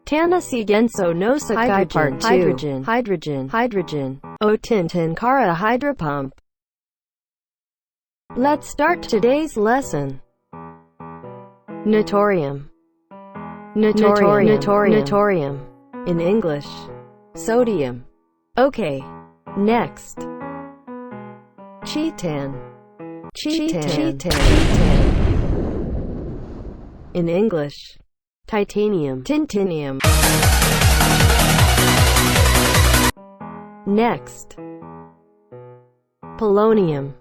たのしい元素の世界 Part 2 Hydrogen O TINTIN Parrot Hydropump. Let's start today's lesson. Natorium. In English, sodium. Okay, next. Chitan. In English, titanium. Next. Polonium.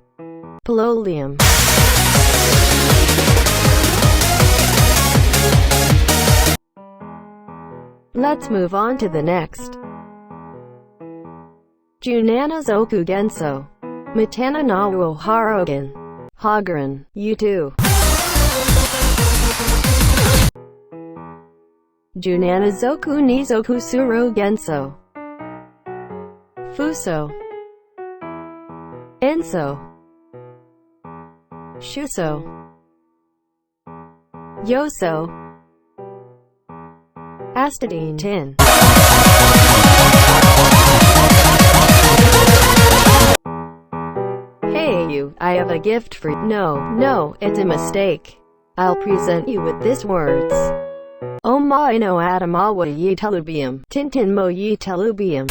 Let's move on to the next. Junanazoku genso. Matana na wo harogen. Hagaran, you too. Junanazoku nizoku suro genso. Fuso. Enso. Shuso. Yoso. Astidine tin. Hey you, I have a gift for you. No, it's a mistake. I'll present you with these words. Omae no atamawa ye telubium. Tintin mo ye telubium.